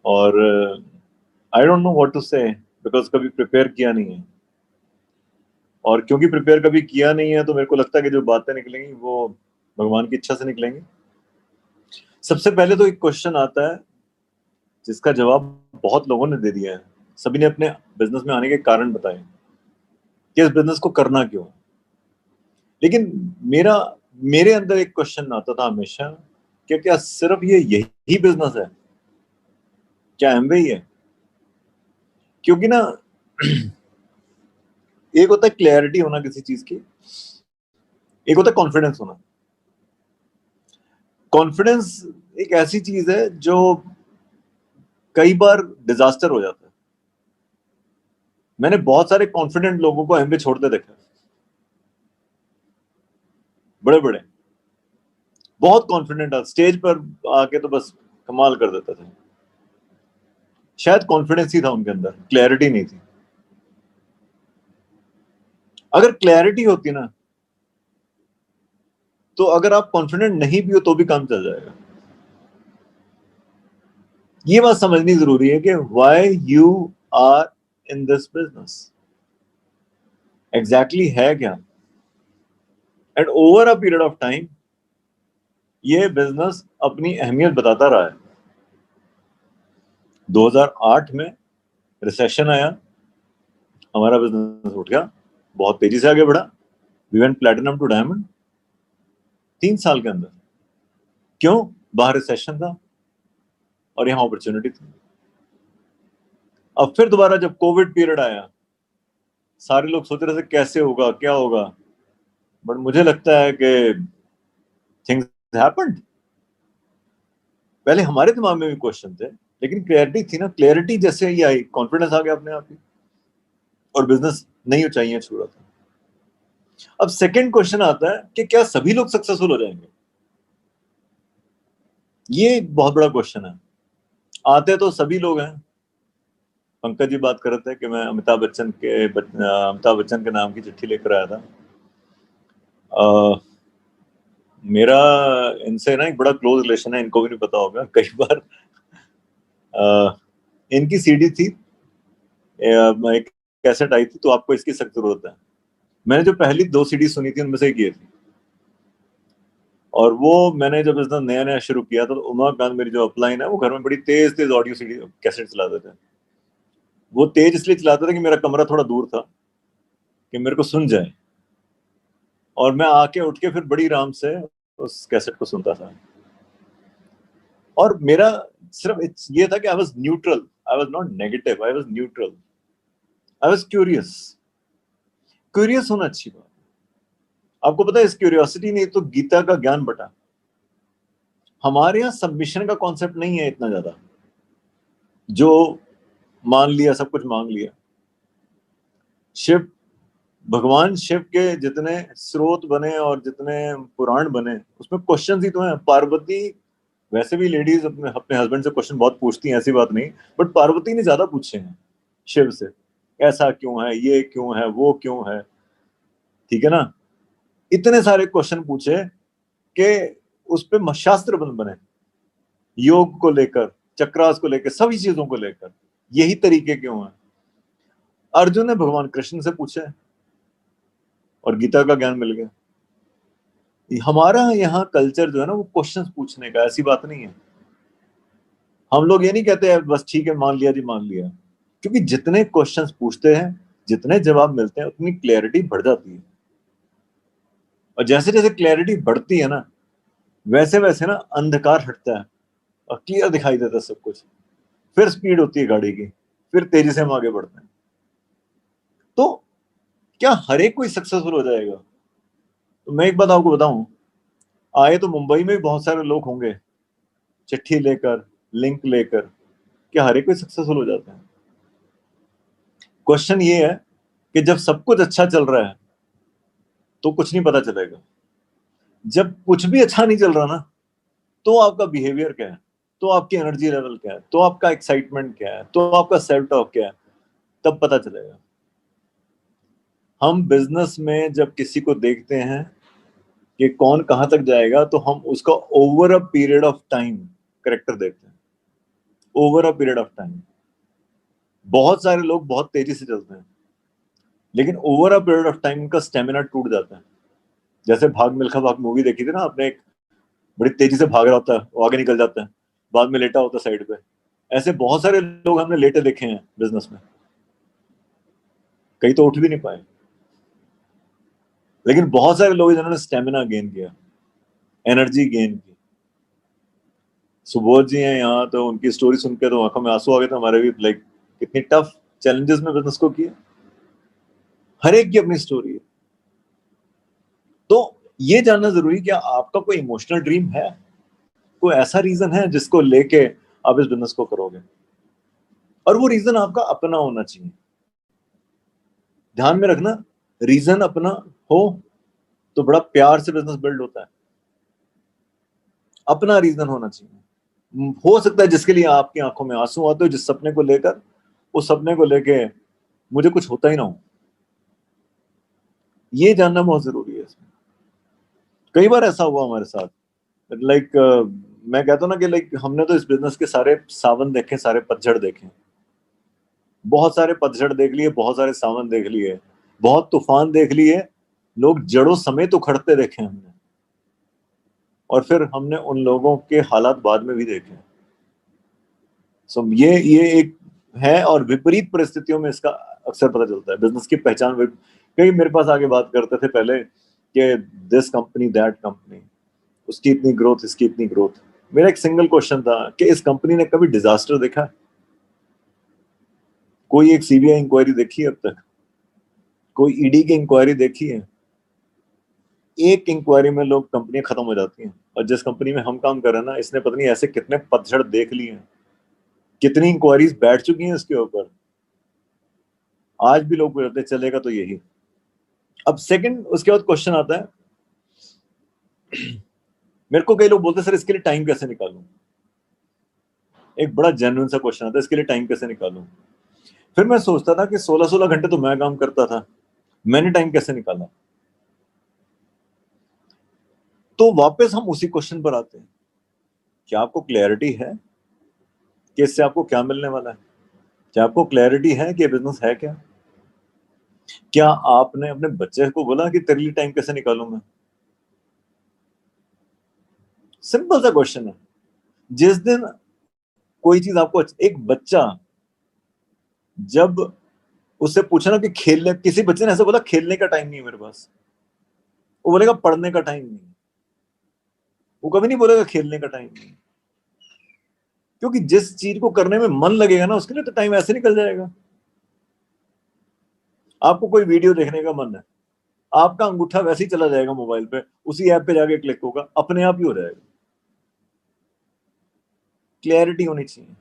और I don't know what to say, because कभी prepare किया नहीं है, और क्योंकि प्रिपेयर कभी किया नहीं है तो मेरे को लगता है कि जो बातें निकलेंगी वो भगवान की इच्छा से निकलेंगी। सबसे पहले तो एक क्वेश्चन आता है जिसका जवाब बहुत लोगों ने दे दिया है, सभी ने अपने बिजनेस में आने के कारण बताए कि इस बिजनेस को करना क्यों है। लेकिन मेरा मेरे अंदर एक क्वेश्चन आता था हमेशा कि क्या सिर्फ ये यही बिजनेस है, क्या एमवे ही है? क्योंकि ना एक होता है क्लैरिटी होना किसी चीज की, एक होता है कॉन्फिडेंस होना। कॉन्फिडेंस एक ऐसी चीज है जो कई बार डिजास्टर हो जाता है। मैंने बहुत सारे कॉन्फिडेंट लोगों को एमवे छोड़ते देखा, बड़े बड़े बहुत कॉन्फिडेंट स्टेज पर आके तो बस कमाल कर देते थे। शायद कॉन्फिडेंस ही था उनके अंदर, क्लैरिटी नहीं थी। अगर क्लैरिटी होती ना, तो अगर आप कॉन्फिडेंट नहीं भी हो तो भी काम चल जाएगा। ये बात समझनी जरूरी है कि why you are in this business, exactly है क्या। And over a period of time ये बिजनेस अपनी अहमियत बताता रहा है। 2008 में रिसेशन आया, हमारा बिजनेस उठ गया, बहुत तेजी से आगे बढ़ा। We went platinum to diamond 3 साल के अंदर। क्यों? बाहर रिसेशन था और यहां अपॉर्चुनिटी थी। अब फिर दोबारा जब कोविड पीरियड आया, सारे लोग सोच रहे थे कैसे होगा, क्या होगा, बट मुझे लगता है कि थिंग्स हैपेंड। पहले हमारे दिमाग में भी क्वेश्चन थे, लेकिन क्लैरिटी थी ना, क्लैरिटी जैसे ही आई कॉन्फिडेंस आ गया अपने आप ही, और बिजनेस नई ऊंचाइयां छू रहा था। अब सेकंड क्वेश्चन आता है कि क्या सभी लोग सक्सेसफुल हो जाएंगे? ये एक बहुत बड़ा क्वेश्चन है। आते तो सभी लोग हैं। पंकज जी बात कर रहे थे कि मैं अमिताभ बच्चन के नाम की चिट्ठी लेकर आया था। मेरा इनसे ना एक बड़ा क्लोज रिलेशन है, इनको भी नहीं पता होगा। कई बार इनकी सीडी थी, एक कैसेट आई थी, तो आपको इसकी सख्त जरूरत है। मैंने जो पहली 2 सीडी सुनी थी उनमें से एक ये थी। और वो मैंने जब इसका नया नया शुरू किया था, तो उमा खान मेरी जो अपलाइन है, वो घर में बड़ी तेज तेज ऑडियो सीडी कैसेट चलाते थे। वो तेज इसलिए चलाते थे कि मेरा कमरा थोड़ा दूर था, कि मेरे को सुन जाए, और मैं आके उठ के फिर बड़ी आराम से उस कैसेट को सुनता था। और मेरा सिर्फ ये था कि I was neutral, I was not negative, I was neutral, I was curious. Curious होना अच्छी बात। आपको पता है, इस क्यूरियोसिटी ने तो गीता का ज्ञान बटा। हमारे यहाँ सबमिशन का कॉन्सेप्ट नहीं है इतना ज्यादा, जो मान लिया, सब कुछ मांग लिया। शिव, भगवान शिव के जितने स्रोत बने और जितने पुराण बने, उसमें क्वेश्चन ही तो हैं। पार्वती, वैसे भी लेडीज अपने अपने हस्बैंड से क्वेश्चन बहुत पूछती हैं, ऐसी बात नहीं, बट पार्वती ने ज्यादा पूछे हैं शिव से। ऐसा क्यों है, ये क्यों है, वो क्यों है, ठीक है ना। इतने सारे क्वेश्चन पूछे कि उस पे शास्त्र बन बने, योग को लेकर, चक्रास को लेकर, सभी चीजों को लेकर, यही तरीके क्यों हैं। अर्जुन ने भगवान कृष्ण से पूछे और गीता का ज्ञान मिल गया। हमारा यहाँ कल्चर जो है ना, वो क्वेश्चंस पूछने का, ऐसी बात नहीं है। हम लोग ये नहीं कहते हैं बस ठीक है मान लिया जी मान लिया, क्योंकि जितने क्वेश्चंस पूछते हैं, जितने जवाब मिलते हैं, उतनी क्लैरिटी बढ़ जाती है। और जैसे जैसे क्लैरिटी बढ़ती है ना, वैसे वैसे ना अंधकार हटता है और क्लियर दिखाई देता है सब कुछ। फिर स्पीड होती है गाड़ी की, फिर तेजी से हम आगे बढ़ते हैं। तो क्या हर एक कोई सक्सेसफुल हो जाएगा? तो मैं एक बात आपको बताऊं, आए तो मुंबई में भी बहुत सारे लोग होंगे, चिट्ठी लेकर, लिंक लेकर। क्या हर एक कोई सक्सेसफुल हो जाता है? क्वेश्चन ये है कि जब सब कुछ अच्छा चल रहा है तो कुछ नहीं पता चलेगा। जब कुछ भी अच्छा नहीं चल रहा ना, तो आपका बिहेवियर क्या है, तो आपकी एनर्जी लेवल क्या है, तो आपका एक्साइटमेंट क्या है, तो आपका सेल्फ टॉक क्या है, तब पता चलेगा। हम बिजनेस में जब किसी को देखते हैं कि कौन कहां तक जाएगा, तो हम उसका over a period of time character देखते हैं। Over a period of time. बहुत सारे लोग बहुत तेजी से चलते हैं, लेकिन over a period of time उनका स्टेमिना टूट जाता है। जैसे भाग मिल्खा भाग मूवी देखी थी ना आपने, एक बड़ी तेजी से भाग रहा होता है, वो आगे निकल जाता है, बाद में लेटा होता है साइड पे। ऐसे बहुत सारे लोग हमने लेटे देखे हैं बिजनेस में, कई तो उठ भी नहीं पाए। लेकिन बहुत सारे लोग जिन्होंने स्टेमिना गेन किया, एनर्जी गेन की। सुबोध जी हैं यहाँ, तो उनकी स्टोरी सुन के तो आंखों में आंसू आ गए थे हमारे भी। लाइक कितनी टफ चैलेंजेस में बिजनेस को किया, हर एक की अपनी स्टोरी है। तो ये जानना जरूरी, क्या आपका कोई इमोशनल ड्रीम है, कोई ऐसा रीजन है जिसको लेके आप इस बिजनेस को करोगे, और वो रीजन आपका अपना होना चाहिए। ध्यान में रखना, रीजन अपना हो तो बड़ा प्यार से बिजनेस बिल्ड होता है। अपना रीजन होना चाहिए। हो सकता है जिसके लिए आपकी आंखों में आंसू आते हो, जिस सपने को लेकर, उस सपने को लेके मुझे कुछ होता ही ना हो, ये जानना बहुत जरूरी है इसमें। कई बार ऐसा हुआ हमारे साथ। लाइक मैं कहता हूं ना कि लाइक हमने तो इस बिजनेस के सारे सावन देखे, सारे पतझड़ देखे, बहुत सारे पतझड़ देख लिए, बहुत सारे सावन देख लिए, बहुत तूफान देख लिए, लोग जड़ों समेत उखड़ते देखे हमने, और फिर हमने उन लोगों के हालात बाद में भी देखे। सो ये एक है, और विपरीत परिस्थितियों में इसका अक्सर पता चलता है बिजनेस की पहचान। कई मेरे पास आगे बात करते थे पहले कि दिस कंपनी दैट कंपनी, उसकी इतनी ग्रोथ, इसकी इतनी ग्रोथ। मेरा एक सिंगल क्वेश्चन था कि इस कंपनी ने कभी डिजास्टर देखा है? कोई एक सीबीआई इंक्वायरी देखी है अब तक? कोई ईडी की इंक्वायरी देखी है? एक इंक्वायरी में लोग, कंपनियां खत्म हो जाती हैं। और जिस कंपनी में हम काम कर रहे हैं ना, इसने पता नहीं ऐसे कितने पतझड़ देख लिए हैं, कितनी इंक्वायरीज बैठ चुकी हैं इसके ऊपर। आज भी लोग बोलते हैं चलेगा तो यही। अब सेकंड, उसके बाद क्वेश्चन आता है, मेरे को कई लोग बोलते हैं सर इसके लिए टाइम कैसे निकालूं। एक बड़ा जेन्युइन सा क्वेश्चन आता है, इसके लिए टाइम कैसे निकालूं। फिर मैं सोचता था कि 16-16 घंटे तो मैं काम करता था, मैंने टाइम कैसे निकाला। तो वापस हम उसी क्वेश्चन पर आते हैं, क्या आपको क्लैरिटी है कि इससे आपको क्या मिलने वाला है? क्या आपको क्लैरिटी है कि बिजनेस है क्या? क्या आपने अपने बच्चे को बोला कि तेरे लिए टाइम कैसे निकालूं मैं? सिंपल सा क्वेश्चन है। जिस दिन कोई चीज आपको, एक बच्चा जब उससे पूछा ना कि खेलने, किसी बच्चे ने ऐसे बोला खेलने का टाइम नहीं है मेरे पास, वो बोलेगा पढ़ने का टाइम नहीं है। वो कभी नहीं बोलेगा खेलने का टाइम नहीं है। क्योंकि जिस चीज को करने में मन लगेगा ना, उसके लिए तो टाइम ऐसे निकल जाएगा। आपको कोई वीडियो देखने का मन है, आपका अंगूठा वैसे ही चला जाएगा मोबाइल पे, उसी ऐप पे जाके क्लिक होगा, अपने आप ही हो जाएगा। क्लैरिटी होनी चाहिए।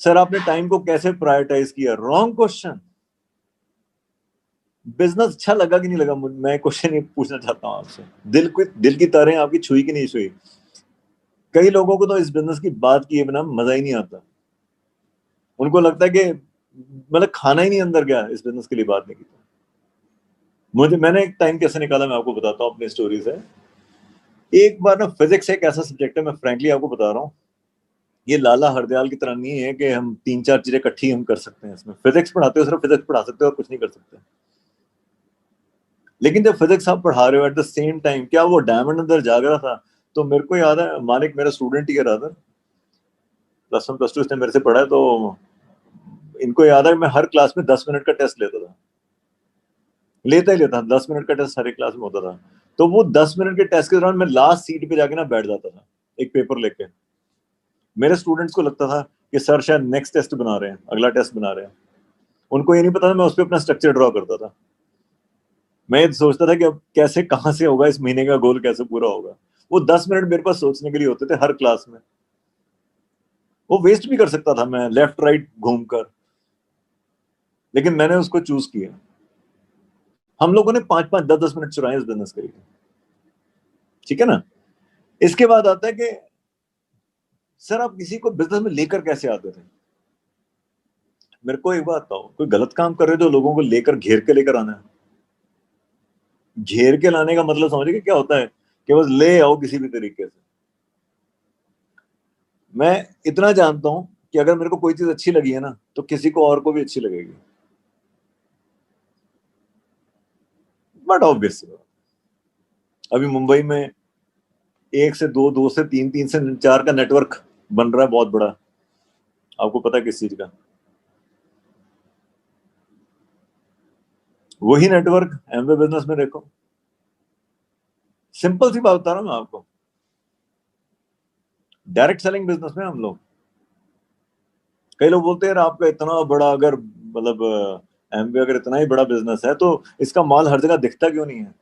सर आपने टाइम को कैसे प्रायोरिटाइज किया? Wrong question. बिजनेस अच्छा लगा कि नहीं लगा, मैं क्वेश्चन ये पूछना चाहता हूं आपसे। दिल की तारें आपकी छुई कि नहीं छुई? कई लोगों को तो इस बिजनेस की बात किए बिना मजा ही नहीं आता। उनको लगता है कि मतलब खाना ही नहीं अंदर गया इस बिजनेस के लिए बात नहीं की। मैंने एक टाइम कैसे निकाला, मैं आपको बताता हूँ अपनी स्टोरी से। एक बार ना, फिजिक्स एक ऐसा सब्जेक्ट है, मैं फ्रैंकली आपको बता रहा हूँ, ये लाला हरदयाल की तरह नहीं है कि हम 3-4 चीजें इकट्ठी हम कर सकते हैं। इसमें फिजिक्स पढ़ाते हो, सिर्फ फिजिक्स पढ़ा सकते हो और कुछ नहीं कर सकते। लेकिन जब फिजिक्स आप पढ़ा रहे हो, एट द सेम टाइम क्या वो डायमंड अंदर जाग रहा था? तो मेरे को याद है, मालिक मेरा स्टूडेंट ही है रादर, +1 +2 इसने मेरे से पढ़ा है, तो इनको याद है मैं हर क्लास में 10 मिनट का टेस्ट लेता था। लेता ही लेता, 10 मिनट का टेस्ट हर एक क्लास में होता था। तो वो 10 मिनट के टेस्ट के दौरान मैं लास्ट सीट पे जाके ना बैठ जाता था, एक पेपर लेके। मेरे स्टूडेंट्स को लगता था कि सर शायद नेक्स्ट टेस्ट बना रहे हैं, अगला टेस्ट बना रहे हैं। उनको ये नहीं पता था मैं उस पर अपना स्ट्रक्चर ड्रॉ करता था। मैं ये सोचता था कि अब कैसे, कहाँ से होगा, इस महीने का गोल कैसे पूरा होगा। वो 10 मिनट मेरे पास सोचने के लिए होते थे हर क्लास में। वो वेस्ट भी कर सकता था मैं लेफ्ट राइट घूमकर, लेकिन मैंने उसको चूज किया। हम लोगों ने 5-5 10-10 मिनट चुराए इस बिजनेस के लिए। ठीक है ना? इसके बाद आता है कि सर आप किसी को बिजनेस में लेकर कैसे आते थे? मेरे को एक बात बताओ, कोई गलत काम कर रहे हो जो लोगों को लेकर, घेर के लेकर आना है? घेर के लाने का मतलब समझिए क्या होता है, कि बस ले आओ किसी भी तरीके से। मैं इतना जानता हूं कि अगर मेरे को कोई चीज अच्छी लगी है ना तो किसी को और को भी अच्छी लगेगी, बट ऑब्वियस अभी मुंबई में 1 से 2, 2 से 3, 3 से 4 का नेटवर्क बन रहा है बहुत बड़ा। आपको पता है किस चीज का? वही नेटवर्क एमवे बिजनेस में देखो। सिंपल सी बात बता रहा हूं मैं आपको, डायरेक्ट सेलिंग बिजनेस में हम लोग, कई लोग बोलते हैं यार आपका इतना बड़ा, अगर मतलब एमवे अगर इतना ही बड़ा बिजनेस है तो इसका माल हर जगह दिखता क्यों नहीं है?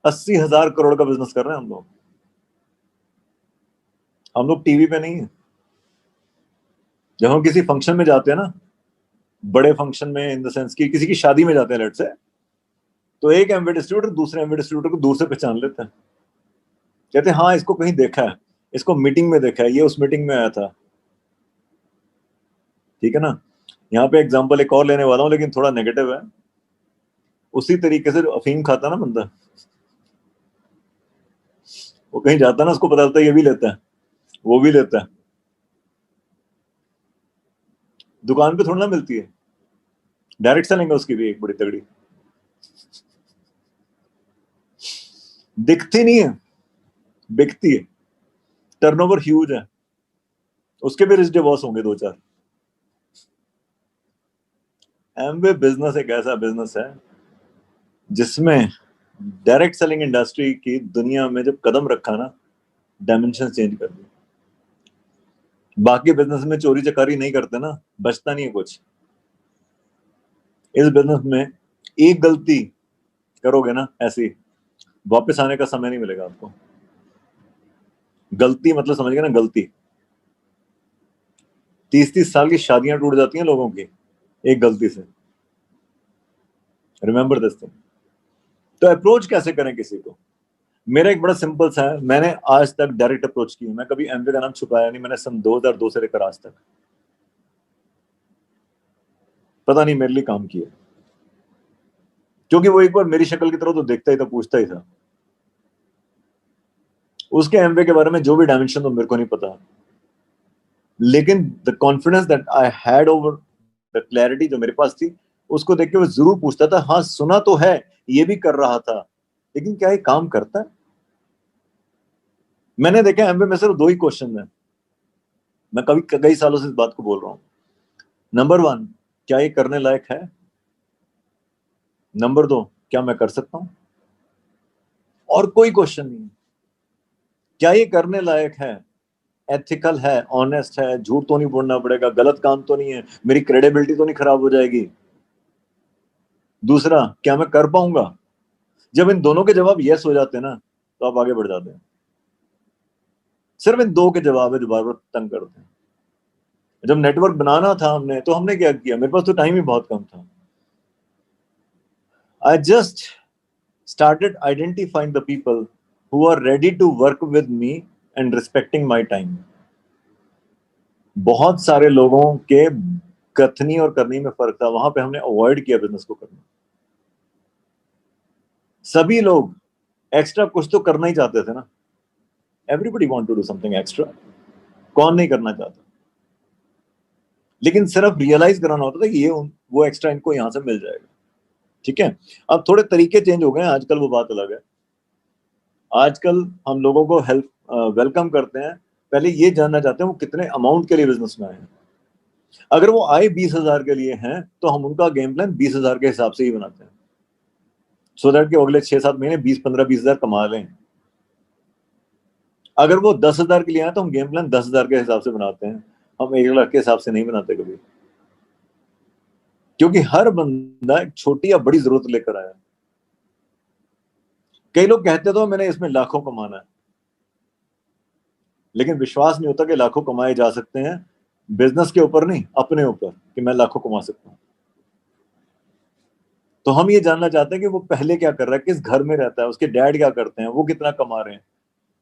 80,000 करोड़ का बिजनेस कर रहे हैं हम लोग। हम लोग टीवी पे नहीं है। जब हम किसी फंक्शन में जाते हैं ना, बड़े फंक्शन में इन द सेंस कि किसी की शादी में जाते हैं लेट से, तो एक एमवे डिस्ट्रीब्यूटर दूसरे एमवे डिस्ट्रीब्यूटर को दूर से पहचान लेता है, कहते हैं हाँ इसको कहीं देखा है, इसको मीटिंग में देखा है, ये उस मीटिंग में आया था। ठीक है ना? यहाँ पे एग्जांपल एक और लेने वाला हूँ लेकिन थोड़ा नेगेटिव है। उसी तरीके से अफीम खाता ना बंदा, वो कहीं जाता है ना, उसको पता चलता है ये भी लेता है, वो भी लेता है, दुकान पे थोड़ा ना मिलती है। डायरेक्ट सेलिंग है उसकी भी एक बड़ी तगड़ी, दिखती नहीं है, बिकती है, टर्नओवर ह्यूज है, उसके भी रिच डिवोर्स होंगे 2-4। एमवे बिजनेस एक ऐसा बिजनेस है जिसमें डायरेक्ट सेलिंग इंडस्ट्री की दुनिया में जब कदम रखा ना, डायमेंशन चेंज कर दी। बाकी बिजनेस में चोरी चकारी नहीं करते ना, बचता नहीं है कुछ। इस बिजनेस में एक गलती करोगे ना ऐसी, वापस आने का समय नहीं मिलेगा आपको। गलती मतलब समझ गए ना, गलती 30-30 साल की शादियां टूट जाती हैं लोगों की एक गलती से। Remember this thing. तो अप्रोच कैसे करें किसी को? मेरा एक बड़ा सिंपल सा है, मैंने आज तक डायरेक्ट अप्रोच की, मैं कभी एमवे का नाम छुपाया नहीं, मैंने सन 2002 से लेकर आज तक पता नहीं मेरे लिए काम किया, क्योंकि वो एक बार मेरी शक्ल की तरह तो देखता ही था, पूछता ही था। उसके एमवे के बारे में जो भी डायमेंशन तो मेरे को नहीं पता, लेकिन the confidence that I had over, the clarity जो मेरे पास थी, उसको देख के वो जरूर पूछता था, हाँ सुना तो है, ये भी कर रहा था, लेकिन क्या ये काम करता है? मैंने देखा एमबीए में सिर्फ 2 ही क्वेश्चन है, मैं कभी कई सालों से इस बात को बोल रहा हूं। नंबर 1, क्या ये करने लायक है? नंबर 2, क्या मैं कर सकता हूं? और कोई क्वेश्चन नहीं। क्या ये करने लायक है, एथिकल है, ऑनेस्ट है, झूठ तो नहीं बोलना पड़ेगा, गलत काम तो नहीं है, मेरी क्रेडिबिलिटी तो नहीं खराब हो जाएगी? दूसरा, क्या मैं कर पाऊंगा? जब इन दोनों के जवाब यस हो जाते हैं ना, तो आप आगे बढ़ जाते हैं। सिर्फ इन 2 के जवाब है जो बार बार तंग करते हैं। जब नेटवर्क बनाना था हमने, तो हमने क्या किया, मेरे पास तो टाइम ही बहुत कम था। I just started identifying the people who are ready to work with me and respecting my time. बहुत सारे लोगों के कथनी और करनी में फर्क था, वहां पे हमने अवॉइड किया बिजनेस को करना। सभी लोग एक्स्ट्रा कुछ तो करना ही चाहते थे ना, everybody want to do something extra, कौन नहीं करना चाहता? लेकिन सिर्फ रियलाइज कराना होता था कि ये वो एक्स्ट्रा इनको यहां से मिल जाएगा। ठीक है, अब थोड़े तरीके चेंज हो गए हैं आजकल, वो बात अलग है। आजकल हम लोगों को हेल्प वेलकम करते हैं, पहले ये जानना चाहते हैं वो कितने अमाउंट के लिए बिजनेस में आए हैं। अगर वो आए 20,000 के लिए हैं तो हम उनका गेम प्लान 20,000 के हिसाब से ही बनाते हैं, सो दैट कि अगले 6-7 महीने 20-15-20,000 कमा लें। अगर वो 10,000 के लिए आए तो हम गेम प्लान 10,000 के हिसाब से बनाते हैं, हम 1 लाख के हिसाब से नहीं बनाते कभी, क्योंकि हर बंदा एक छोटी या बड़ी जरूरत लेकर आया। कई लोग कहते तो मैंने इसमें लाखों कमाना है, लेकिन विश्वास नहीं होता कि लाखों कमाए जा सकते हैं बिजनेस के ऊपर नहीं, अपने ऊपर, कि मैं लाखों कमा सकता हूं। तो हम ये जानना चाहते हैं कि वो पहले क्या कर रहा है, किस घर में रहता है, उसके डैड क्या करते हैं, वो कितना कमा रहे हैं।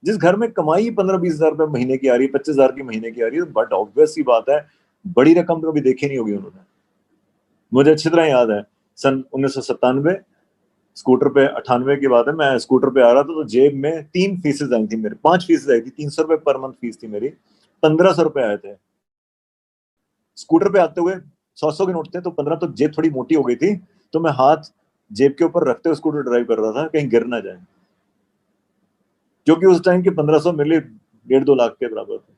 जिस घर में कमाई 15-20 हजार रुपए महीने की आ रही है, 25,000 की महीने की आ रही है, बट ऑब्वियस सी बात है, बड़ी रकम तो कभी देखी नहीं होगी उन्होंने। मुझे अच्छी तरह याद है, सन 1997 स्कूटर पे, 98 की बात है, मैं स्कूटर पे आ रहा था तो जेब में 3 फीसेज आई थी मेरे, 5 फीसेज आई थी, 300 रुपए पर मंथ फीस थी मेरी। 1500 रुपए आए थे। स्कूटर पे आते हुए 100 के नोट थे, तो 15, तो जेब थोड़ी मोटी हो गई थी, तो मैं हाथ जेब के ऊपर रखते हुए स्कूटर ड्राइव कर रहा था, कहीं गिर ना जाए, क्योंकि उस टाइम के 1500 मेरे लिए 1.5-2 लाख के बराबर थे।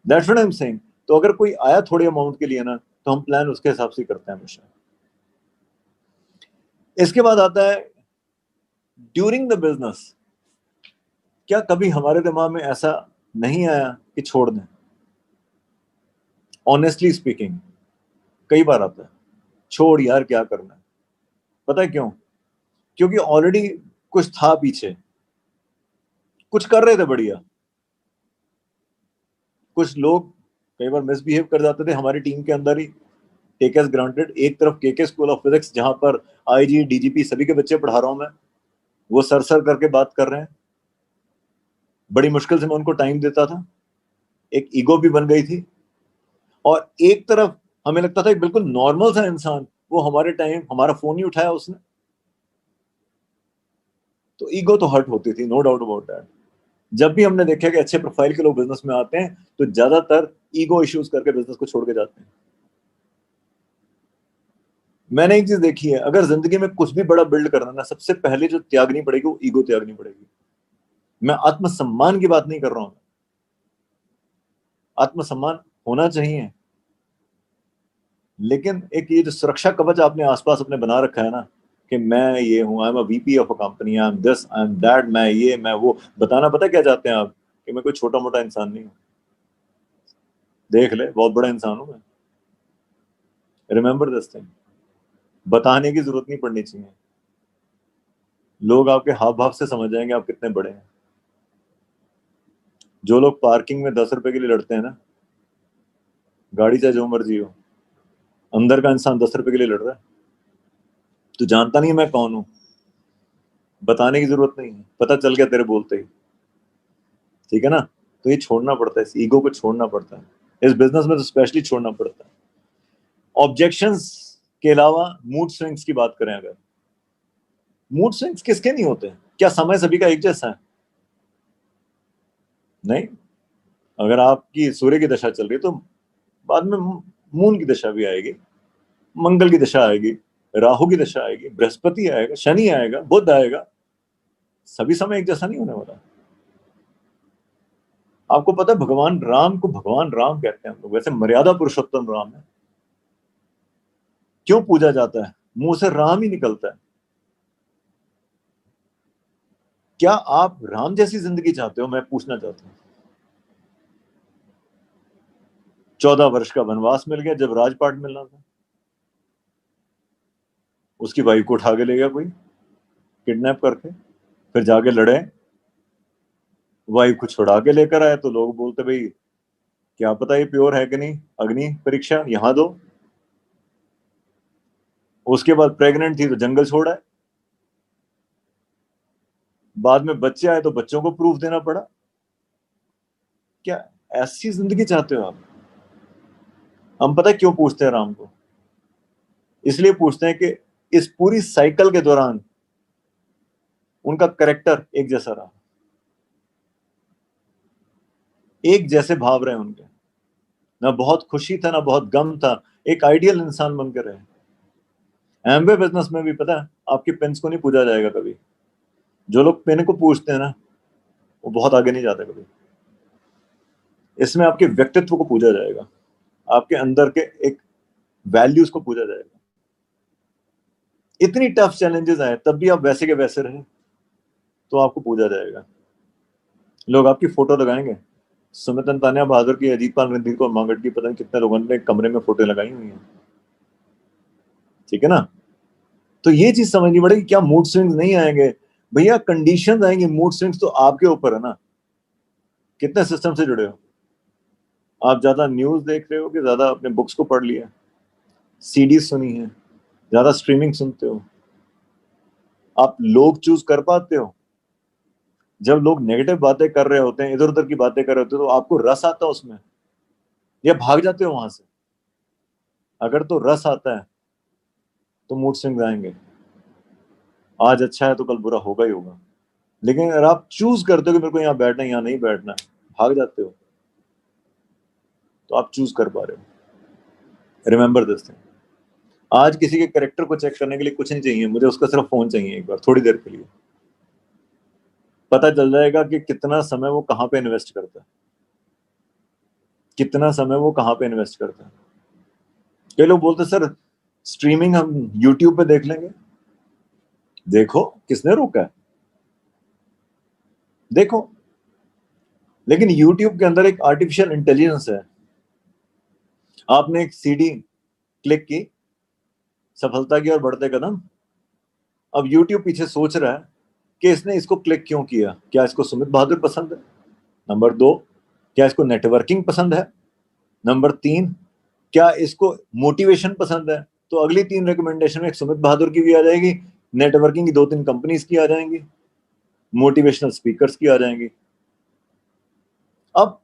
That's what I am saying. तो अगर कोई आया थोड़ी अमाउंट के लिए ना, तो हम प्लान उसके हिसाब से करते हैं हमेशा। इसके बाद आता है ड्यूरिंग द बिजनेस। क्या कभी हमारे दिमाग में ऐसा नहीं आया कि छोड़ दें? ऑनेस्टली स्पीकिंग, कई बार आता है, छोड़ यार क्या करना है। पता है क्यों? क्योंकि ऑलरेडी कुछ था पीछे, कुछ कर रहे थे बढ़िया। कुछ लोग कई बार मिसबिहेव कर जाते थे हमारी टीम के अंदर ही। टेक एस ग्रांटेड, एक तरफ केके स्कूल ऑफ फिजिक्स, जहां पर आईजी डीजीपी सभी के बच्चे पढ़ा रहा हूं मैं, वो सर सर करके बात कर रहे हैं, बड़ी मुश्किल से मैं उनको टाइम देता था, एक ईगो भी बन गई थी। और एक तरफ हमें लगता था बिल्कुल नॉर्मल सा इंसान, वो हमारे टाइम हमारा फोन ही उठाया उसने, तो ईगो तो हर्ट होती थी, नो डाउट अबाउट दैट। जब भी हमने देखा कि अच्छे प्रोफाइल के लोग बिजनेस में आते हैं, तो ज्यादातर ईगो इश्यूज करके बिजनेस को छोड़ के जाते हैं। मैंने एक चीज देखी है, अगर जिंदगी में कुछ भी बड़ा बिल्ड करना ना, सबसे पहले जो त्यागनी पड़ेगी वो ईगो त्यागनी पड़ेगी। मैं आत्मसम्मान की बात नहीं कर रहा हूं, आत्मसम्मान होना चाहिए, लेकिन एक ये जो सुरक्षा कवच आपने आसपास अपने बना रखा है ना, कि मैं ये हूं, I am a VP of a company, I am this, I am that, मैं ये मैं वो, बताना पता क्या चाहते हैं आप? कि मैं कोई छोटा मोटा इंसान नहीं हूं, देख ले बहुत बड़ा इंसान हूं मैं। रिमेंबर दिस थिंग, बताने की जरूरत नहीं पड़नी चाहिए, लोग आपके हाव भाव से समझ जाएंगे आप कितने बड़े हैं। जो लोग पार्किंग में 10 रुपए के लिए लड़ते हैं ना, गाड़ी चाहे जो मर्जी हो, अंदर का इंसान 10 रुपए के लिए लड़ रहा है, तो जानता नहीं मैं कौन हूं, बताने की जरूरत नहीं है, पता चल गया तेरे बोलते ही। ठीक है ना? तो ये छोड़ना पड़ता है, इस ईगो को छोड़ना पड़ता है, इस बिजनेस में तो स्पेशली छोड़ना पड़ता है। ऑब्जेक्शंस के अलावा मूड स्विंग्स की बात करें, अगर मूड स्विंग्स किसके नहीं होते? क्या समय सभी का एक जैसा है? नहीं। अगर आपकी सूर्य की दशा चल रही है, तो बाद में मून की दशा भी आएगी, मंगल की दशा आएगी, राहु की दशा आएगी, बृहस्पति आएगा, शनि आएगा, बुध आएगा, सभी समय एक जैसा नहीं होने वाला। आपको पता है भगवान राम को भगवान राम कहते हैं हम लोग, वैसे मर्यादा पुरुषोत्तम राम है। क्यों पूजा जाता है? मुंह से राम ही निकलता है। क्या आप राम जैसी जिंदगी चाहते हो? मैं पूछना चाहता हूं। 14 वर्ष का वनवास मिल गया जब राजपाट मिलना था, उसकी वाइफ को उठा के ले गया कोई, किडनैप करके, फिर जाके लड़े, वाइफ को छुड़ा के लेकर आए, तो लोग बोलते भाई क्या पता ये प्योर है कि नहीं, अग्नि परीक्षा यहां दो। उसके बाद प्रेग्नेंट थी तो जंगल छोड़ा, बाद में बच्चे आए तो बच्चों को प्रूफ देना पड़ा। क्या ऐसी जिंदगी चाहते हो आप? हम पता है क्यों पूछते हैं राम को? इसलिए पूछते हैं कि इस पूरी साइकिल के दौरान उनका करेक्टर एक जैसा रहा, एक जैसे भाव रहे उनके, ना बहुत खुशी था ना बहुत गम था, एक आइडियल इंसान बनकर रहे। एम्बे बिजनेस में भी पता है आपके पेन्स को नहीं पूजा जाएगा कभी। जो लोग पेन को पूछते हैं ना, वो बहुत आगे नहीं जाते कभी। इसमें आपके व्यक्तित्व को पूजा जाएगा, आपके अंदर के एक वैल्यूज को पूजा जाएगा। इतनी टफ चैलेंजेस आए तब भी आप वैसे के वैसे रहे, तो आपको पूजा जाएगा। लोग आपकी फोटो लगाएंगे, सुमितन तानिया बहादुर की, अजीत पाल रणधीर कौर मांगट की, पता नहीं कितने लोगों ने कमरे में फोटो लगाई हुई है। ठीक है ना? तो ये चीज समझनी पड़ेगी, क्या मूड स्विंग्स नहीं आएंगे? भैया कंडीशंस आएंगे, मूड स्विंग्स तो आपके ऊपर है ना, कितने सिस्टम से जुड़े हो। आप ज्यादा न्यूज देख रहे हो कि ज्यादा अपने बुक्स को पढ़ लिया, सीडी सुनी है, ज्यादा स्ट्रीमिंग सुनते हो? आप लोग चूज कर पाते हो? जब लोग नेगेटिव बातें कर रहे होते हैं, इधर उधर की बातें कर रहे होते हैं, तो आपको रस आता है उसमें, या भाग जाते हो वहां से? अगर तो रस आता है तो मूड स्विंग आएंगे, आज अच्छा है तो कल बुरा होगा ही होगा। लेकिन अगर आप चूज करते हो कि मेरे को यहाँ बैठना है यहाँ नहीं बैठना, भाग जाते हो, तो आप चूज कर पा रहे हो। Remember this thing. आज किसी के कैरेक्टर को चेक करने के लिए कुछ नहीं चाहिए, मुझे उसका सिर्फ फोन चाहिए एक बार, थोड़ी देर के लिए। पता चल जाएगा कि कितना समय वो कहाँ पे इन्वेस्ट करता है, कितना समय वो कहाँ पे इन्वेस्ट करता है। कई लोग बोलते सर स्ट्रीमिंग हम यूट्यूब पे देख लेंगे। देखो, किसने रोका है, देखो। लेकिन यूट्यूब के अंदर एक आर्टिफिशियल इंटेलिजेंस है। आपने एक सीडी क्लिक की, सफलता की और बढ़ते कदम। अब यूट्यूब पीछे सोच रहा है कि इसने इसको क्लिक क्यों किया, क्या इसको सुमित बहादुर पसंद है? नंबर 2, क्या इसको नेटवर्किंग पसंद है? नंबर 3, क्या इसको मोटिवेशन पसंद है? तो अगली 3 रिकमेंडेशन में एक सुमित बहादुर की भी आ जाएगी, नेटवर्किंग की 2-3 कंपनीज की आ जाएंगी, मोटिवेशनल स्पीकर्स की आ जाएंगी। अब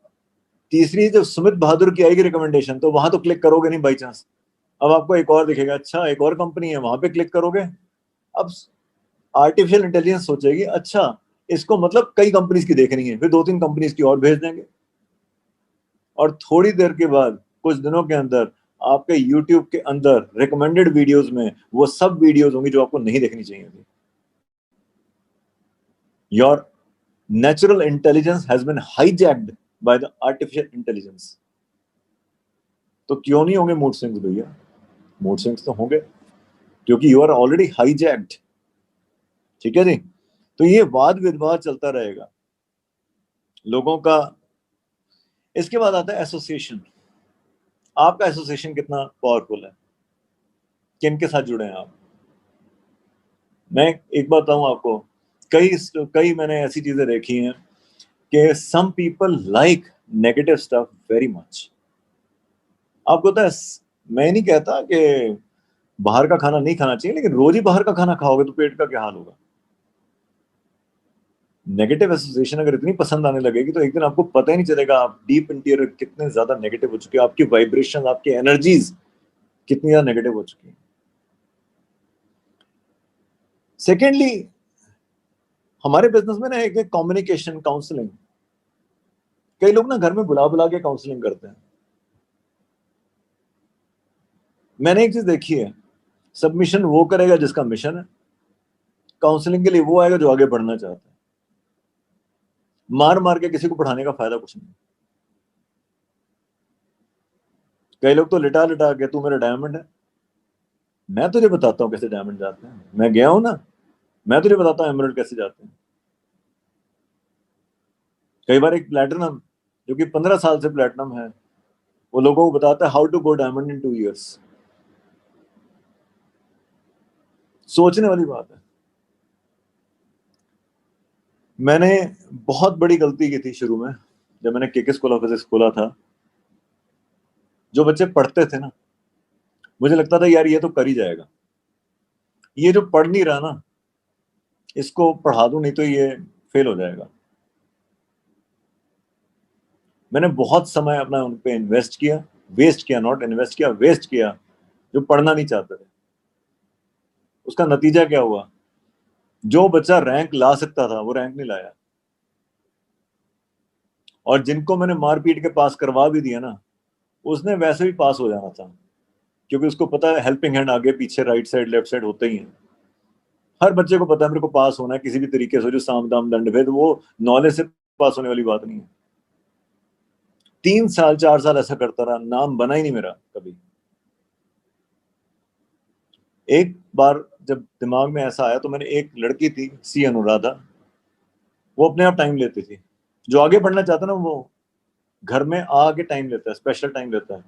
तीसरी जब सुमित बहादुर की आएगी रिकमेंडेशन, तो वहां तो क्लिक करोगे नहीं बाई चांस। अब आपको एक और दिखेगा, अच्छा एक और कंपनी है, वहां पे क्लिक करोगे। अब आर्टिफिशियल इंटेलिजेंस सोचेगी, अच्छा इसको मतलब कई कंपनीज की देखनी है, फिर 2-3 कंपनीज की और भेज देंगे। और थोड़ी देर के बाद, कुछ दिनों के अंदर, आपके YouTube के अंदर रिकमेंडेड वीडियोस में वो सब वीडियोस होंगी जो आपको नहीं देखनी चाहिए थी। Your natural intelligence has been hijacked by the artificial intelligence. तो क्यों नहीं होंगे मूड स्विंग्स भैया? मूड स्विंग्स तो होंगे, क्योंकि यू आर ऑलरेडी हाईजैक्ड। ठीक है जी। तो ये वाद विवाद चलता रहेगा लोगों का। इसके बाद आता है एसोसिएशन। आपका एसोसिएशन कितना पावरफुल है, किन के साथ जुड़े हैं आप? मैं एक बात बताऊं आपको, कई कई मैंने ऐसी चीजें देखी हैं कि some people like negative stuff very much. आपको पता है, मैं नहीं कहता कि बाहर का खाना नहीं खाना चाहिए, लेकिन रोज ही बाहर का खाना खाओगे तो पेट का क्या हाल होगा। नेगेटिव एसोसिएशन अगर इतनी पसंद आने लगेगी तो एक दिन आपको पता ही नहीं चलेगा आप डीप इंटीरियर कितने ज्यादा नेगेटिव हो चुके हैं, आपकी वाइब्रेशन, आपकी एनर्जीज कितनी ज्यादा नेगेटिव हो चुकी है। सेकेंडली, हमारे बिजनेस में ना एक कम्युनिकेशन काउंसलिंग, कई लोग ना घर में बुला बुला के काउंसलिंग करते हैं। मैंने एक चीज देखी है, सबमिशन वो करेगा जिसका मिशन है, काउंसलिंग के लिए वो आएगा जो आगे बढ़ना चाहता है। मार मार के किसी को पढ़ाने का फायदा कुछ नहीं। कई लोग तो लिटा लिटा के, तू मेरा डायमंड है, मैं तुझे बताता हूँ कैसे डायमंड जाते हैं, मैं गया हूं ना, मैं तुझे बताता हूँ एमराल्ड कैसे जाते हैं। कई बार एक प्लेटिनम जो कि 15 साल से प्लेटिनम है, वो लोगों को बताता है how to go diamond in 2 years। सोचने वाली बात है। मैंने बहुत बड़ी गलती की थी शुरू में, जब मैंने केके स्कूल ऑफ फिजिक्स खोला था। जो बच्चे पढ़ते थे ना, मुझे लगता था यार ये तो कर ही जाएगा, ये जो पढ़ नहीं रहा ना, इसको पढ़ा दूं, नहीं तो ये फेल हो जाएगा। मैंने बहुत समय अपना उन पे इन्वेस्ट किया, वेस्ट किया, नॉट इन्वेस्ट किया, वेस्ट किया, जो पढ़ना नहीं चाहते थे। उसका नतीजा क्या हुआ? जो बच्चा रैंक ला सकता था वो रैंक नहीं लाया, और जिनको मैंने मारपीट के पास करवा भी दिया ना, उसने वैसे भी पास हो जाना था, क्योंकि उसको पता है हेल्पिंग हैंड आगे पीछे राइट साइड लेफ्ट साइड होते ही हैं। हर बच्चे को पता है मेरे को पास होना है किसी भी तरीके से, जो साम दाम दंड भेद, वो नॉलेज से पास होने वाली बात नहीं है। 3 साल 4 साल ऐसा करता रहा, नाम बना ही नहीं मेरा कभी। एक बार जब दिमाग में ऐसा आया, तो मैंने, एक लड़की थी सी अनुराधा, वो अपने आप टाइम लेती थी। जो आगे बढ़ना चाहता ना, वो घर में आके टाइम लेता है, स्पेशल टाइम लेता है।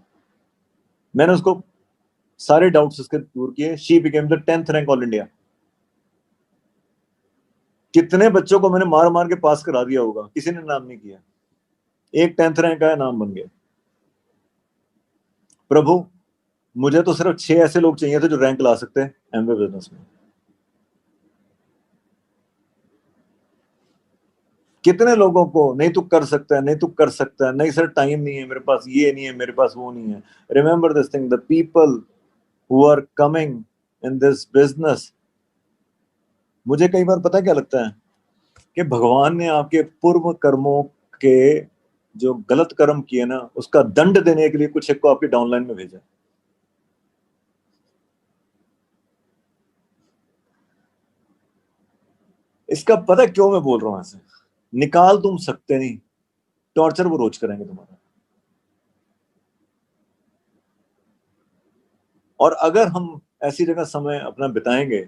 मैंने उसको सारे डाउट्स उसके दूर किए। She became the 10th rank all India. कितने बच्चों को मैंने मार मार के पास करा दिया होगा, किसी ने नाम नहीं किया। एक 10th रैंक आया, नाम बन गया। प्रभु, मुझे तो सिर्फ 6 ऐसे लोग चाहिए थे जो रैंक ला सकते हैं एमवे बिजनेस में। कितने लोगों को नहीं तू कर सकता है, नहीं तू कर सकता है, नहीं सर टाइम नहीं है मेरे पास, ये नहीं है मेरे पास, वो नहीं है। Remember this thing, the people who are coming in this business, मुझे कई बार पता है क्या लगता है, कि भगवान ने आपके पूर्व कर्मों के जो गलत कर्म किए ना, उसका दंड देने के लिए कुछ एक को आपकी डाउनलाइन में भेजा। इसका पता क्यों मैं बोल रहा हूं ऐसे? निकाल तुम सकते नहीं, टॉर्चर वो रोज करेंगे तुम्हारा। और अगर हम ऐसी जगह समय अपना बिताएंगे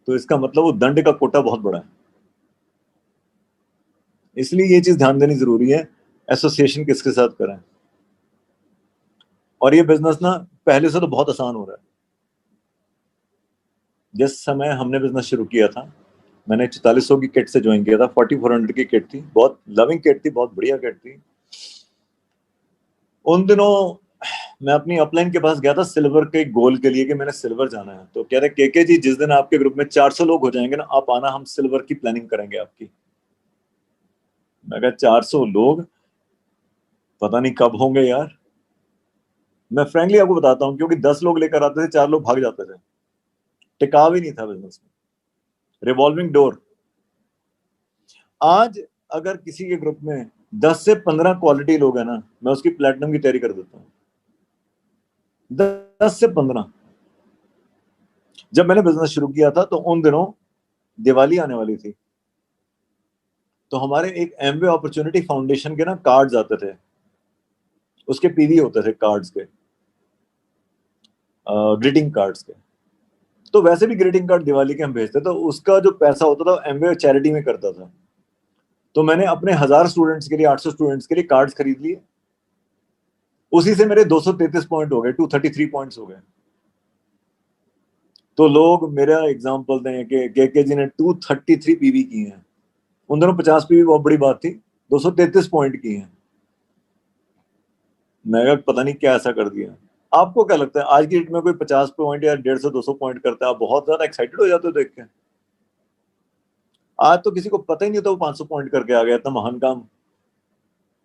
तो इसका मतलब वो दंड का कोटा बहुत बड़ा है। इसलिए ये चीज ध्यान देनी जरूरी है, एसोसिएशन किसके साथ करें। और ये बिजनेस ना पहले से तो बहुत आसान हो रहा है। जिस समय हमने बिजनेस शुरू किया था, मैंने 4400 की किट से ज्वाइन किया था। 4400 की किट थी, बहुत लविंग किट थी, बहुत बढ़िया किट थी। उन दिनों मैं अपनी अपलाइन के पास गया था सिल्वर के गोल के लिए कि मैंने सिल्वर जाना है। तो कह रहे के जी, जिस दिन आपके ग्रुप में 400 लोग हो जाएंगे ना, आप आना, हम सिल्वर की प्लानिंग करेंगे आपकी। मैं कहा 400 लोग पता नहीं कब होंगे यार। मैं फ्रैंकली आपको बताता हूँ, क्योंकि 10 लोग लेकर आते थे, 4 लोग भाग जाते थे। टिकाव ही नहीं था बिजनेस में, रिवॉल्विंग डोर। आज अगर किसी के ग्रुप में 10 से 15 क्वालिटी लोग हैं ना, मैं उसकी प्लेटिनम की तैयारी कर देता हूँ। 10 से 15। जब मैंने बिजनेस शुरू किया था तो उन दिनों दिवाली आने वाली थी। तो हमारे एक एमवे अपॉर्चुनिटी फाउंडेशन के ना कार्ड्स आते थे, उसके पीवी होते थे कार्ड्स के, ग्रीटिंग कार्ड्स के। तो वैसे भी ग्रीटिंग कार्ड दिवाली के हम भेजते, तो उसका जो पैसा होता था एमवे चैरिटी में करता था। तो मैंने अपने 1000 स्टूडेंट्स के लिए, 800 स्टूडेंट्स के लिए कार्ड्स खरीद लिए। उसी से मेरे 233 पॉइंट हो गए, 233 पॉइंट्स हो गए। तो लोग मेरा एग्जांपल दें कि के जी ने 233 पीवी की हैं। उन दोनों 50 पीवी बहुत बड़ी बात थी, 233 पॉइंट की हैं। मैं पता नहीं क्या ऐसा कर दिया। आपको क्या लगता है आज की डेट में कोई 50 पॉइंट या 150 200 पॉइंट करता है, आप बहुत ज्यादा एक्साइटेड हो जाते हो देख के? आज तो किसी को पता ही नहीं होता वो 500 पॉइंट करके आ गया, इतना महान काम।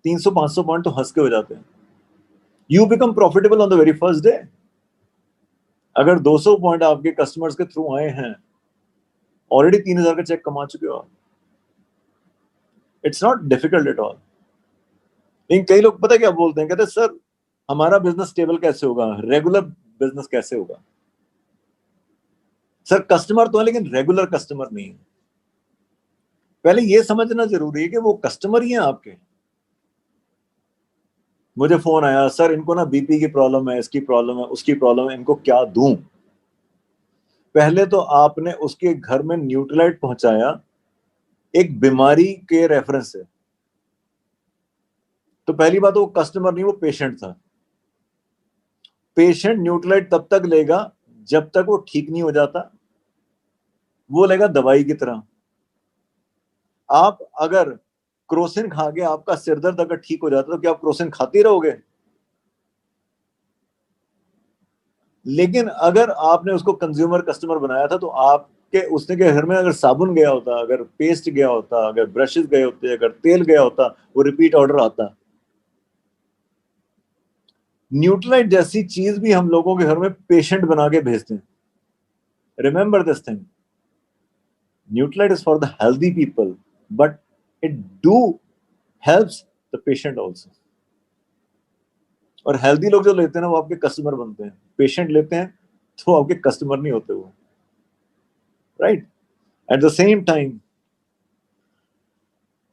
300 500 पॉइंट तो हंस के हो जाते हैं। You become profitable on the very first day. अगर 200 पॉइंट आपके कस्टमर्स के थ्रू आए हैं, ऑलरेडी 3000 का चेक कमा चुके हो आप। It's not difficult at all. लेकिन कई लोग पता क्या बोलते हैं, कहते हैं सर हमारा बिजनेस स्टेबल कैसे होगा, रेगुलर बिजनेस कैसे होगा? सर कस्टमर तो है लेकिन रेगुलर कस्टमर नहीं है। पहले ये समझना जरूरी है कि वो कस्टमर ही है आपके। मुझे फोन आया, सर इनको ना बीपी की प्रॉब्लम है, इसकी प्रॉब्लम है, उसकी प्रॉब्लम है, इनको क्या दूं? पहले तो आपने उसके घर में न्यूट्रलाइट पहुंचाया एक बीमारी के रेफरेंस से। तो पहली बात, वो कस्टमर नहीं, वो पेशेंट था। पेशेंट न्यूट्रलाइट तब तक लेगा जब तक वो ठीक नहीं हो जाता। वो लेगा दवाई की तरह। आप अगर क्रोसिन खा के आपका सिर दर्द अगर ठीक हो जाता तो क्या आप क्रोसिन खाते रहोगे? लेकिन अगर आपने उसको कंज्यूमर कस्टमर बनाया था, तो आपके उसने के घर में अगर साबुन गया होता, अगर पेस्ट गया होता, अगर ब्रशेस गए होते, अगर तेल गया होता, वो रिपीट ऑर्डर आता। न्यूट्रलाइट जैसी चीज भी हम लोगों के घर में पेशेंट बना के भेजते हैं। Remember this thing, Nutrilite is for the healthy people, but it do helps the patient also. और हेल्दी लोग जो लेते हैं ना, वो आपके कस्टमर बनते हैं। पेशेंट लेते हैं तो आपके कस्टमर नहीं होते वो, right? At the same time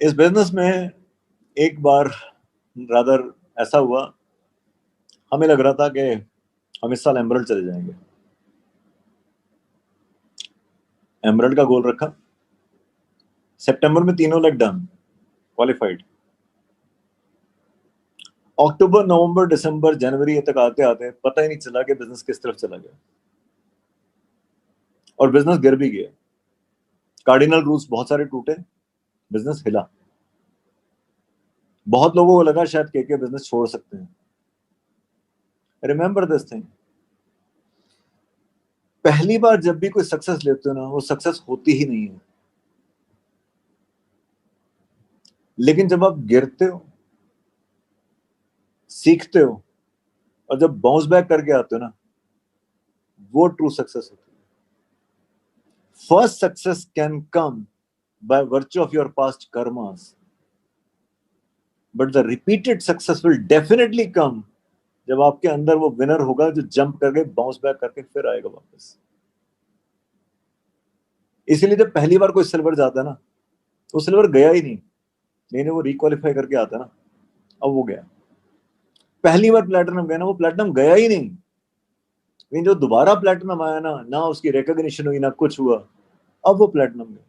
इस बिजनेस में एक बार रादर ऐसा हुआ, हमें लग रहा था कि हम इस साल एमरल्ड चले जाएंगे। एमरल्ड का गोल रखा, सितंबर में 3 लाख डन, क्वालिफाइड। अक्टूबर नवंबर दिसंबर जनवरी तक आते आते पता ही नहीं चला कि बिजनेस किस तरफ चला गया। और बिजनेस गिर भी गया, कार्डिनल रूल्स बहुत सारे टूटे, बिजनेस हिला। बहुत लोगों को लगा शायद के बिजनेस छोड़ सकते हैं। रिमेंबर दिस थिंग, पहली बार जब भी कोई सक्सेस लेते हो ना, वो सक्सेस होती ही नहीं है। लेकिन जब आप गिरते हो, सीखते हो, और जब बाउंस बैक करके आते हो ना, वो ट्रू सक्सेस होती है। First success can come by virtue of your past karmas. But the repeated success will definitely come जब आपके अंदर वो विनर होगा जो जंप करके बाउंस बैक करके फिर आएगा वापस। इसीलिए जब पहली बार कोई सिल्वर जाता है ना, वो सिल्वर गया ही नहीं, नहीं वो रिक्वालिफाई करके आता है ना, अब वो गया। पहली बार प्लेटिनम गया ना, वो प्लेटिनम गया ही नहीं, लेकिन जो दोबारा प्लेटिनम आया ना, ना उसकी रिकॉग्निशन हुई ना कुछ हुआ, अब वो प्लेटिनम गया।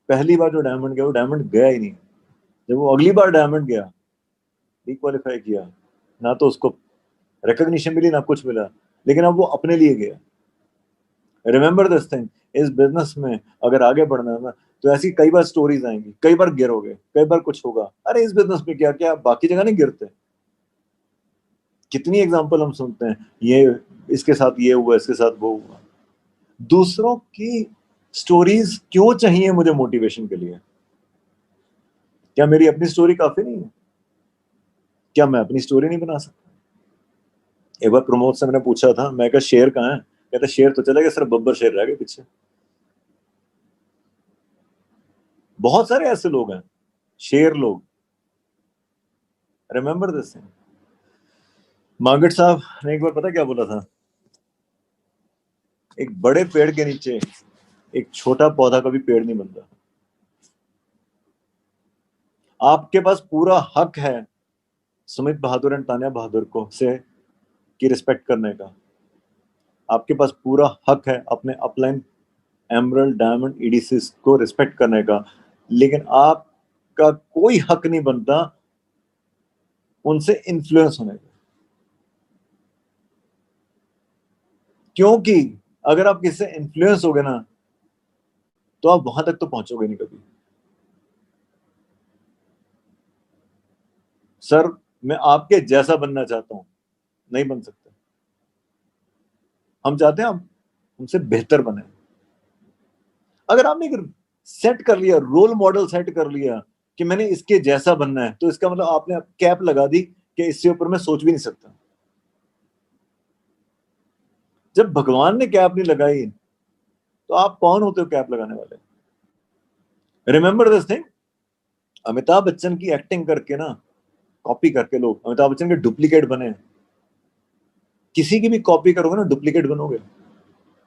पहली बार जो डायमंड गया वो डायमंड गया ही नहीं। जब वो अगली बार डायमंड गया, रिक्वालिफाई किया, ना तो उसको रिकॉग्निशन मिली ना कुछ मिला, लेकिन अब वो अपने लिए गया। रिमेंबर दिस थिंग, इस बिजनेस में अगर आगे बढ़ना है ना, तो ऐसी कई बार स्टोरीज आएंगी, कई बार गिरोगे, कई बार कुछ होगा। अरे इस बिजनेस में क्या क्या बाकी जगह नहीं गिरते? कितनी एग्जांपल हम सुनते हैं, ये इसके साथ ये हुआ, इसके साथ वो हुआ। दूसरों की स्टोरीज क्यों चाहिए मुझे मोटिवेशन के लिए? क्या मेरी अपनी स्टोरी काफी नहीं है? क्या मैं अपनी स्टोरी नहीं बना सकता? एक बार प्रमोद से मैंने पूछा था, मैं कहा शेर कहाँ है? कहता शेर तो चला गया, सिर्फ बब्बर शेर रह गए पीछे। बहुत सारे ऐसे लोग हैं, शेर लोग। Remember this thing. मार्गरेट साहब ने एक बार पता क्या बोला था, एक बड़े पेड़ के नीचे एक छोटा पौधा कभी पेड़ नहीं बनता। आपके पास पूरा हक है सुमित बहादुर एंड तान्या बहादुर को से की रिस्पेक्ट करने का। आपके पास पूरा हक है अपने अपलाइन एमरल्ड डायमंड ईडीसीज को रिस्पेक्ट करने का, लेकिन आपका कोई हक नहीं बनता उनसे इन्फ्लुएंस होने का। क्योंकि अगर आप किससे इन्फ्लुएंस हो गए ना, तो आप वहां तक तो पहुंचोगे नहीं कभी। सर मैं आपके जैसा बनना चाहता हूं, नहीं बन सकते। हम चाहते हैं आप हमसे बेहतर बने। अगर आपने एक सेट कर लिया, रोल मॉडल सेट कर लिया कि मैंने इसके जैसा बनना है, तो इसका मतलब आपने कैप लगा दी कि इससे ऊपर मैं सोच भी नहीं सकता। जब भगवान ने कैप नहीं लगाई, तो आप कौन होते हो कैप लगाने वाले? Remember this thing, Amitabh Bachchan की एक्टिंग करके ना, कॉपी करके लोग अमिताभ बच्चन के डुप्लीकेट बने। किसी की भी कॉपी करोगे ना, डुप्लीकेट बनोगे,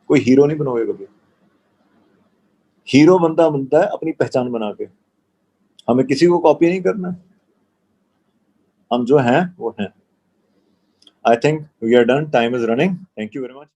कोई हीरो नहीं बनोगे कभी। हीरो बनता बनता है अपनी पहचान बना के। हमें किसी को कॉपी नहीं करना, हम जो हैं वो हैं। I think we are done, time is running, thank you very much.